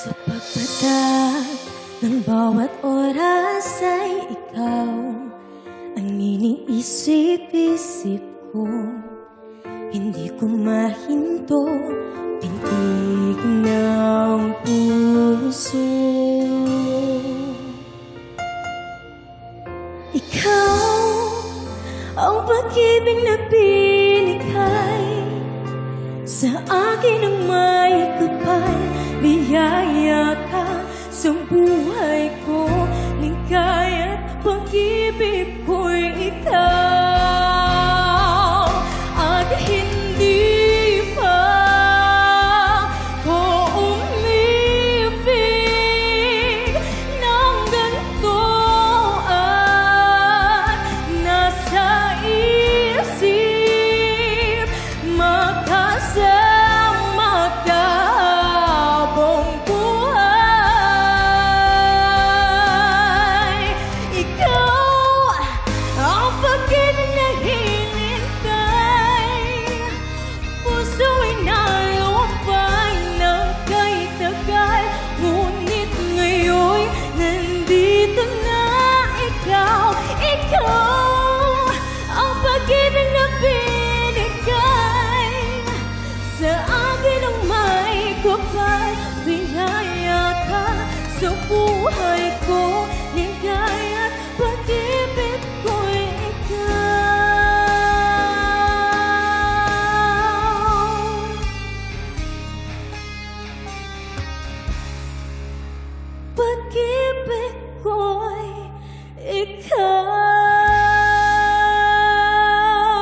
Sa pagpatak ng bawat oras ay ikaw ang iniisip-isip ko. Hindi ko mahinto, pintig ng puso. Ikaw ang pag-ibig na binigay sa akin ang may kapal. Biyaya ka sa buhay